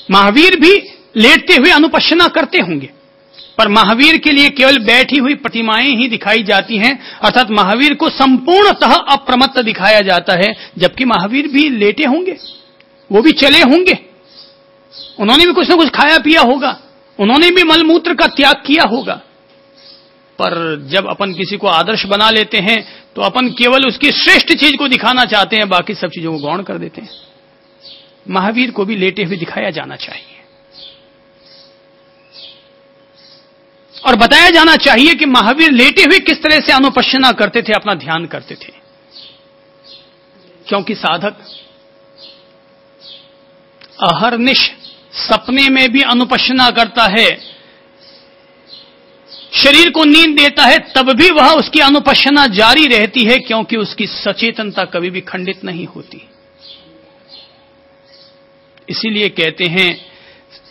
महावीर भी लेटते हुए अनुपश्यना करते होंगे, पर महावीर के लिए केवल बैठी हुई प्रतिमाएं ही दिखाई जाती हैं, अर्थात महावीर को संपूर्णतः अप्रमत्त दिखाया जाता है, जबकि महावीर भी लेटे होंगे, वो भी चले होंगे, उन्होंने भी कुछ ना कुछ खाया पिया होगा, उन्होंने भी मलमूत्र का त्याग किया होगा। पर जब अपन किसी को आदर्श बना लेते हैं तो अपन केवल उसकी श्रेष्ठ चीज को दिखाना चाहते हैं, बाकी सब चीजों को गौण कर देते हैं। महावीर को भी लेटे हुए दिखाया जाना चाहिए और बताया जाना चाहिए कि महावीर लेटे हुए किस तरह से अनुपश्यना करते थे, अपना ध्यान करते थे। क्योंकि साधक अहर्निश सपने में भी अनुपश्यना करता है, शरीर को नींद देता है, तब भी वह उसकी अनुपश्यना जारी रहती है, क्योंकि उसकी सचेतनता कभी भी खंडित नहीं होती। इसीलिए कहते हैं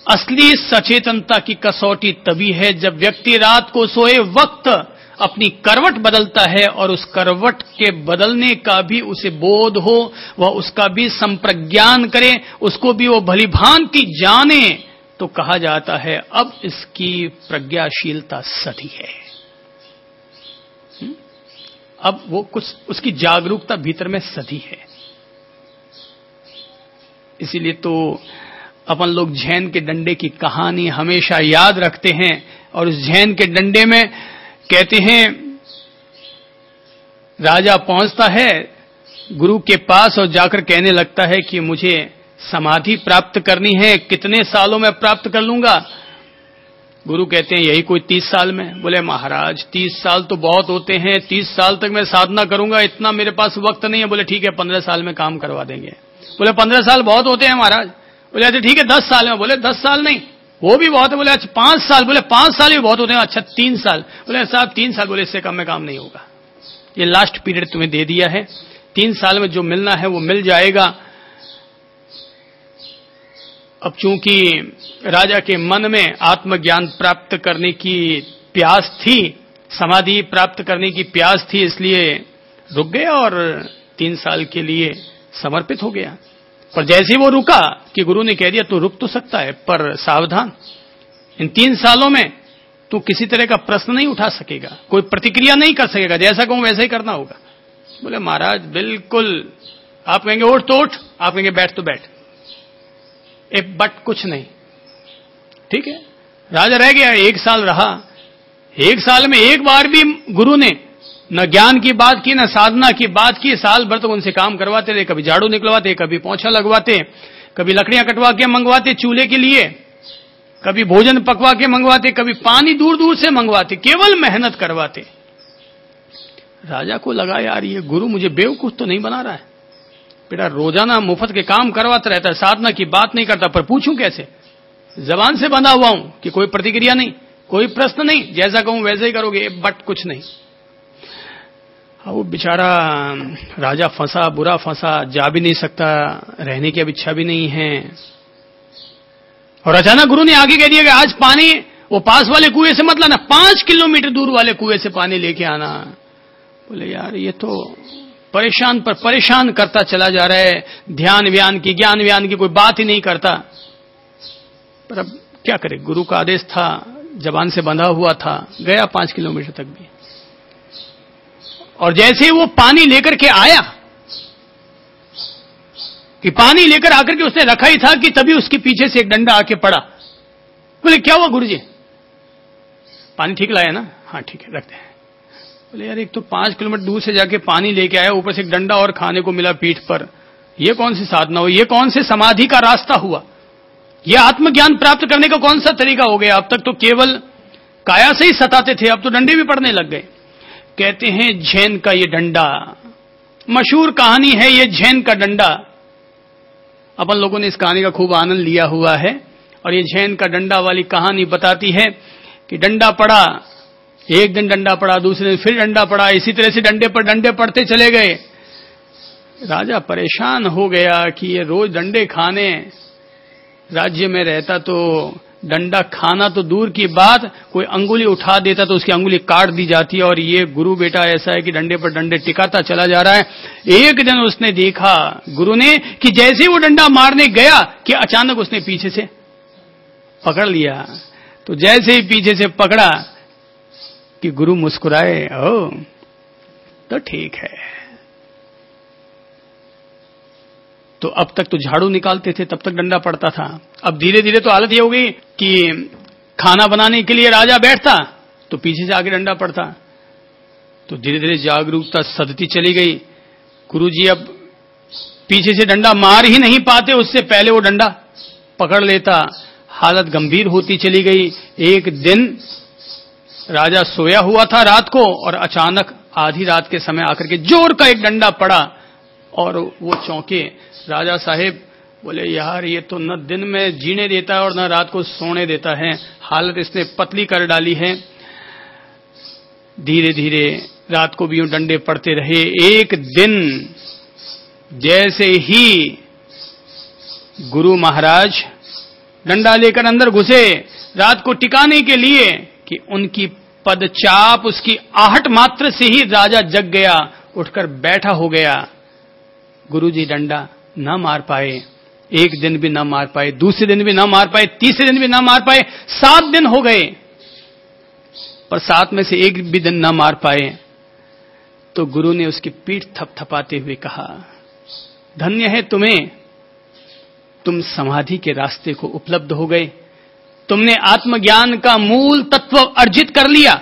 असली सचेतनता की कसौटी तभी है जब व्यक्ति रात को सोए वक्त अपनी करवट बदलता है और उस करवट के बदलने का भी उसे बोध हो, वह उसका भी संप्रज्ञान करे, उसको भी वो भलीभांति जाने, तो कहा जाता है अब इसकी प्रज्ञाशीलता सधी है। अब वो कुछ उसकी जागरूकता भीतर में सधी है। इसीलिए तो अपन लोग झैन के डंडे की कहानी हमेशा याद रखते हैं, और उस झैन के डंडे में कहते हैं राजा पहुंचता है गुरु के पास और जाकर कहने लगता है कि मुझे समाधि प्राप्त करनी है, कितने सालों में प्राप्त कर लूंगा? गुरु कहते हैं यही कोई 30 साल में। बोले महाराज 30 साल तो बहुत होते हैं, 30 साल तक मैं साधना करूंगा, इतना मेरे पास वक्त नहीं है। बोले ठीक है 15 साल में काम करवा देंगे। बोले 15 साल बहुत होते हैं महाराज। बोले अच्छा ठीक है 10 साल में। बोले 10 साल नहीं, वो भी बहुत है। बोले अच्छा 5 साल। बोले 5 साल भी बहुत होते हैं। अच्छा 3 साल। बोले साहब 3 साल। बोले इससे कम में काम नहीं होगा, ये लास्ट पीरियड तुम्हें दे दिया है, 3 साल में जो मिलना है वो मिल जाएगा। अब चूंकि राजा के मन में आत्मज्ञान प्राप्त करने की प्यास थी, समाधि प्राप्त करने की प्यास थी, इसलिए रुक गया और 3 साल के लिए समर्पित हो गया। पर जैसे ही वो रुका कि गुरु ने कह दिया तो रुक तो सकता है, पर सावधान, इन 3 सालों में तू किसी तरह का प्रश्न नहीं उठा सकेगा, कोई प्रतिक्रिया नहीं कर सकेगा, जैसा कहूं वैसा ही करना होगा। बोले महाराज बिल्कुल, आप कहेंगे उठ तो उठ, आप कहेंगे बैठ तो बैठ, एक बट कुछ नहीं। ठीक है, राजा रह गया, 1 साल रहा। 1 साल में एक बार भी गुरु ने न ज्ञान की बात की न साधना की बात की। साल भर तक उनसे काम करवाते रहे, कभी झाड़ू निकलवाते, कभी पोंछा लगवाते, कभी लकड़ियां कटवा के मंगवाते चूल्हे के लिए, कभी भोजन पकवा के मंगवाते, कभी पानी दूर दूर से मंगवाते, केवल मेहनत करवाते। राजा को लगा यार ये गुरु मुझे बेवकूफ तो नहीं बना रहा है, बेटा रोजाना मुफ्त के काम करवाता रहता है, साधना की बात नहीं करता, पर पूछूं कैसे? जबान से बंधा हुआ हूं कि कोई प्रतिक्रिया नहीं, कोई प्रश्न नहीं, जैसा कहूं वैसे ही करोगे, बट कुछ नहीं। वो बेचारा राजा फंसा, बुरा फंसा, जा भी नहीं सकता, रहने की अब इच्छा भी नहीं है। और अचानक गुरु ने आगे कह दिया कि आज पानी वो पास वाले कुएं से मत लाना, 5 किलोमीटर दूर वाले कुएं से पानी लेके आना। बोले यार ये तो परेशान पर परेशान करता चला जा रहा है, ध्यान व्यान की ज्ञान व्यान की कोई बात ही नहीं करता। पर अब क्या करे, गुरु का आदेश था, जबान से बंधा हुआ था, गया 5 किलोमीटर तक भी। और जैसे ही वो पानी लेकर के आया, कि पानी लेकर आकर के उसने रखा ही था कि तभी उसके पीछे से एक डंडा आके पड़ा। बोले क्या हुआ गुरुजी? पानी ठीक लाया ना? हाँ ठीक है रखते हैं। बोले यार एक तो 5 किलोमीटर दूर से जाके पानी लेके आया, ऊपर से एक डंडा और खाने को मिला पीठ पर, ये कौन सी साधना हुई? ये कौन से समाधि का रास्ता हुआ? ये आत्मज्ञान प्राप्त करने का कौन सा तरीका हो गया? अब तक तो केवल काया से ही सताते थे, अब तो डंडे भी पड़ने लग गए। कहते हैं झैन का ये डंडा, मशहूर कहानी है ये झैन का डंडा। अपन लोगों ने इस कहानी का खूब आनंद लिया हुआ है, और ये झैन का डंडा वाली कहानी बताती है कि डंडा पड़ा, एक दिन डंडा पड़ा, दूसरे दिन फिर डंडा पड़ा, इसी तरह से डंडे पर डंडे पड़ते चले गए। राजा परेशान हो गया कि ये रोज डंडे खाने, राज्य में रहता तो डंडा खाना तो दूर की बात, कोई अंगुली उठा देता तो उसकी अंगुली काट दी जाती है, और ये गुरु बेटा ऐसा है कि डंडे पर डंडे टिकाता चला जा रहा है। एक दिन उसने देखा गुरु ने कि जैसे वो डंडा मारने गया कि अचानक उसने पीछे से पकड़ लिया। तो जैसे ही पीछे से पकड़ा कि गुरु मुस्कुराए, ओ तो ठीक है। तो अब तक तो झाड़ू निकालते थे, तब तक डंडा पड़ता था। अब धीरे धीरे तो हालत ये हो गई कि खाना बनाने के लिए राजा बैठता तो पीछे से आगे डंडा पड़ता। तो धीरे धीरे जागरूकता सधती चली गई। गुरुजी अब पीछे से डंडा मार ही नहीं पाते, उससे पहले वो डंडा पकड़ लेता। हालत गंभीर होती चली गई। एक दिन राजा सोया हुआ था रात को, और अचानक आधी रात के समय आकर के जोर का एक डंडा पड़ा और वो चौंके। राजा साहेब बोले, यार ये तो न दिन में जीने देता है और न रात को सोने देता है, हालत इसने पतली कर डाली है। धीरे धीरे रात को भी यूं डंडे पड़ते रहे। एक दिन जैसे ही गुरु महाराज डंडा लेकर अंदर घुसे रात को टिकाने के लिए, कि उनकी पदचाप, उसकी आहट मात्र से ही राजा जग गया, उठकर बैठा हो गया। गुरुजी डंडा न मार पाए, एक दिन भी न मार पाए, दूसरे दिन भी न मार पाए, तीसरे दिन भी न मार पाए, 7 दिन हो गए, पर 7 में से एक भी दिन न मार पाए। तो गुरु ने उसकी पीठ थपथपाते हुए कहा, धन्य है तुम्हें, तुम समाधि के रास्ते को उपलब्ध हो गए, तुमने आत्मज्ञान का मूल तत्व अर्जित कर लिया।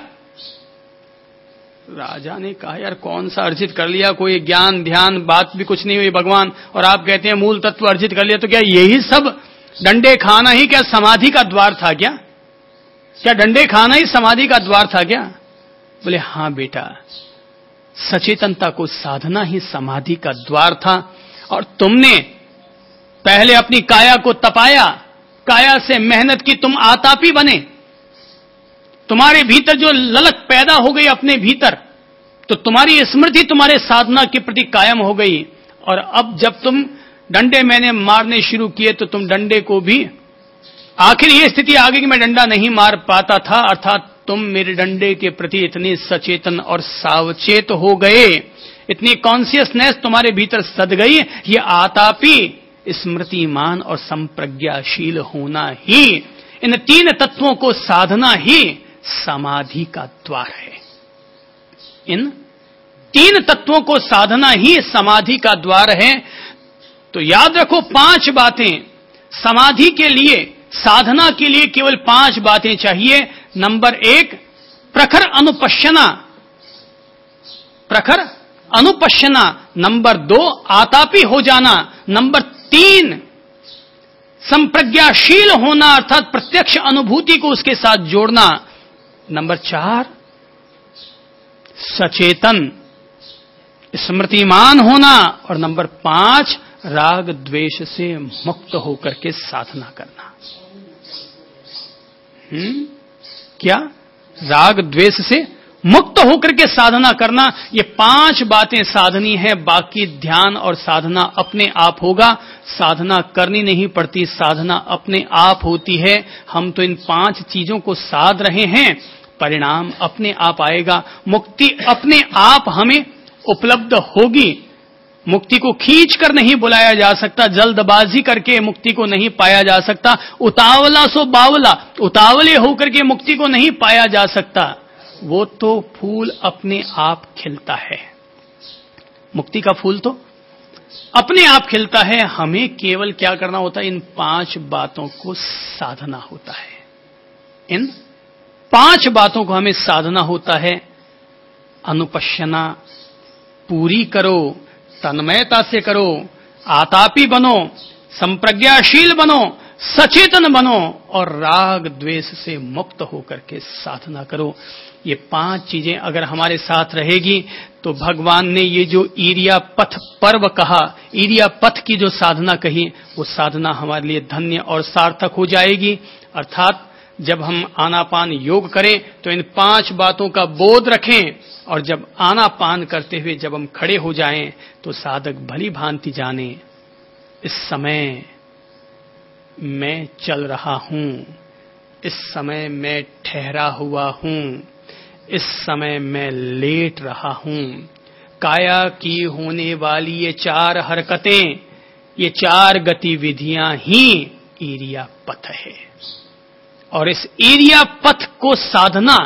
राजा ने कहा, यार कौन सा अर्जित कर लिया, कोई ज्ञान ध्यान बात भी कुछ नहीं हुई भगवान, और आप कहते हैं मूल तत्व अर्जित कर लिया। तो क्या यही सब डंडे खाना ही क्या समाधि का द्वार था क्या? क्या डंडे खाना ही समाधि का द्वार था क्या? बोले, हां बेटा, सचेतनता को साधना ही समाधि का द्वार था। और तुमने पहले अपनी काया को तपाया, काया से मेहनत की, तुम आतापी बने, तुम्हारे भीतर जो ललक पैदा हो गई अपने भीतर, तो तुम्हारी स्मृति तुम्हारे साधना के प्रति कायम हो गई। और अब जब तुम डंडे मैंने मारने शुरू किए तो तुम डंडे को भी, आखिर ये स्थिति आ गई कि मैं डंडा नहीं मार पाता था, अर्थात तुम मेरे डंडे के प्रति इतनी सचेतन और सावचेत हो गए, इतनी कॉन्शियसनेस तुम्हारे भीतर सद गई। ये आतापी, स्मृतिमान और संप्रज्ञाशील होना ही, इन 3 तत्वों को साधना ही समाधि का द्वार है। इन 3 तत्वों को साधना ही समाधि का द्वार है। तो याद रखो 5 बातें समाधि के लिए, साधना के लिए केवल 5 बातें चाहिए। नंबर 1, प्रखर अनुपश्यना, प्रखर अनुपश्यना। नंबर 2, आतापी हो जाना। नंबर 3, संप्रज्ञाशील होना, अर्थात प्रत्यक्ष अनुभूति को उसके साथ जोड़ना। नंबर 4, सचेतन स्मृतिमान होना। और नंबर 5, राग द्वेष से मुक्त होकर के साधना करना। क्या? राग द्वेष से मुक्त होकर के साधना करना। ये 5 बातें साधनी है, बाकी ध्यान और साधना अपने आप होगा। साधना करनी नहीं पड़ती, साधना अपने आप होती है। हम तो इन 5 चीजों को साध रहे हैं, परिणाम अपने आप आएगा। मुक्ति अपने आप हमें उपलब्ध होगी। मुक्ति को खींच कर नहीं बुलाया जा सकता, जल्दबाजी करके मुक्ति को नहीं पाया जा सकता। उतावला सो बावला, उतावले होकर के मुक्ति को नहीं पाया जा सकता। वो तो फूल अपने आप खिलता है, मुक्ति का फूल तो अपने आप खिलता है। हमें केवल क्या करना होता है? इन 5 बातों को साधना होता है। इन 5 बातों को हमें साधना होता है। अनुपश्यना पूरी करो, तन्मयता से करो, आतापी बनो, संप्रज्ञाशील बनो, सचेतन बनो, और राग द्वेष से मुक्त होकर के साधना करो। ये 5 चीजें अगर हमारे साथ रहेगी तो भगवान ने ये जो ईरिया पथ पर्व कहा, ईरिया पथ की जो साधना कही, वो साधना हमारे लिए धन्य और सार्थक हो जाएगी। अर्थात जब हम आनापान योग करें तो इन 5 बातों का बोध रखें, और जब आनापान करते हुए जब हम खड़े हो जाएं तो साधक भली भांति जाने, इस समय मैं चल रहा हूं, इस समय मैं ठहरा हुआ हूं, इस समय मैं लेट रहा हूं। काया की होने वाली ये 4 हरकतें, ये 4 गतिविधियां ही ईरिया पथ है। और इस एरिया पथ को साधना,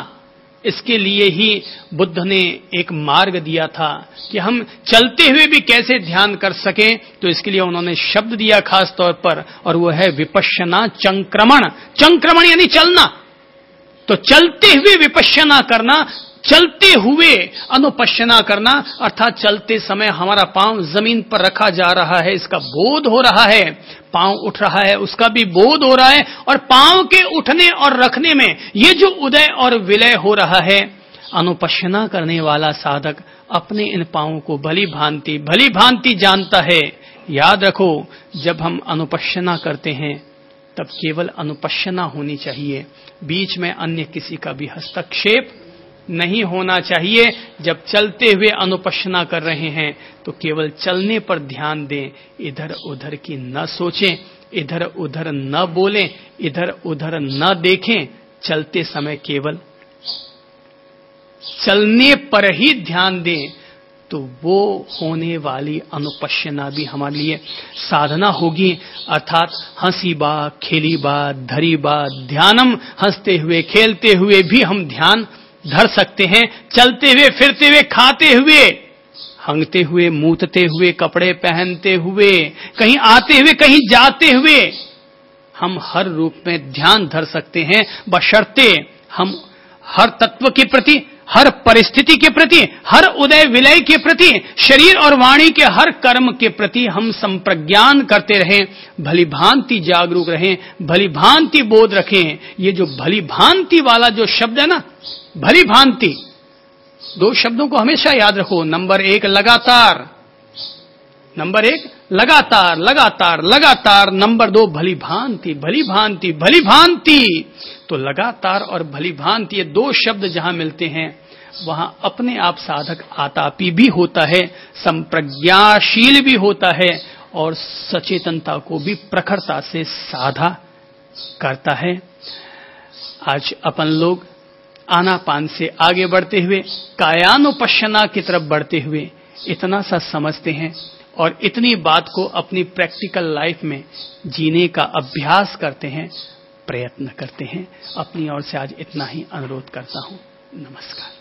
इसके लिए ही बुद्ध ने एक मार्ग दिया था कि हम चलते हुए भी कैसे ध्यान कर सकें। तो इसके लिए उन्होंने शब्द दिया खास तौर पर, और वो है विपश्यना चंक्रमण। चंक्रमण यानी चलना। तो चलते हुए विपश्यना करना, चलते हुए अनुपश्यना करना, अर्थात चलते समय हमारा पांव जमीन पर रखा जा रहा है, इसका बोध हो रहा है। पांव उठ रहा है, उसका भी बोध हो रहा है। और पांव के उठने और रखने में ये जो उदय और विलय हो रहा है, अनुपश्यना करने वाला साधक अपने इन पांवों को भली भांति जानता है। याद रखो, जब हम अनुपश्यना करते हैं तब केवल अनुपश्यना होनी चाहिए, बीच में अन्य किसी का भी हस्तक्षेप नहीं होना चाहिए। जब चलते हुए अनुपश्यना कर रहे हैं तो केवल चलने पर ध्यान दें, इधर उधर की न सोचें, इधर उधर न बोलें, इधर उधर न देखें। चलते समय केवल चलने पर ही ध्यान दें, तो वो होने वाली अनुपश्यना भी हमारे लिए साधना होगी। अर्थात हंसी बा, खेली बा, धरी बा ध्यानम, हंसते हुए खेलते हुए भी हम ध्यान धर सकते हैं। चलते हुए, फिरते हुए, खाते हुए, हंगते हुए, मूतते हुए, कपड़े पहनते हुए, कहीं आते हुए, कहीं जाते हुए, हम हर रूप में ध्यान धर सकते हैं, बशर्ते हम हर तत्व के प्रति, हर परिस्थिति के प्रति, हर उदय विलय के प्रति, शरीर और वाणी के हर कर्म के प्रति हम संप्रज्ञान करते रहें, भली भांति जागरूक रहें, भली भांति बोध रखें। ये जो भली भांति वाला जो शब्द है ना, भली भांति, दो शब्दों को हमेशा याद रखो। नंबर एक लगातार, नंबर एक लगातार लगातार लगातार, नंबर दो भली भांति भली भांति भली भांति। तो लगातार और भली भांति ये दो शब्द जहां मिलते हैं वहां अपने आप साधक आतापी भी होता है, संप्रज्ञाशील भी होता है और सचेतनता को भी प्रखरता से साधा करता है। आज अपन लोग आनापान से आगे बढ़ते हुए कायानुपश्यना की तरफ बढ़ते हुए इतना सा समझते हैं और इतनी बात को अपनी प्रैक्टिकल लाइफ में जीने का अभ्यास करते हैं, प्रयत्न करते हैं। अपनी ओर से आज इतना ही अनुरोध करता हूं। नमस्कार।